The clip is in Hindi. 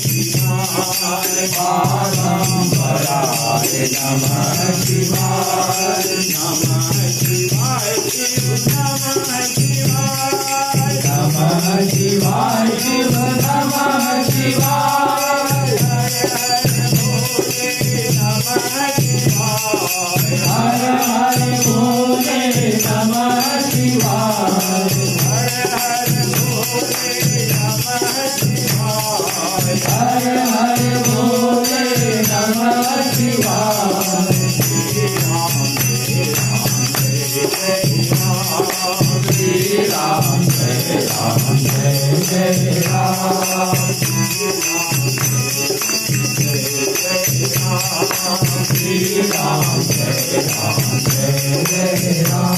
शिवाय बागंबराय नमः शिवाय नमः शिवाय शिव नमः शिवाय नमः शिवाय शिव नमः शिवाय हर हर भोले नमः शिवाय हर हर भोले नमः शिवाय हर हर भोले नमः शिवाय हर हर भोले नमः शिवाय श्री राम जय राम जय राम जय जय राम श्री राम जय राम जय जय राम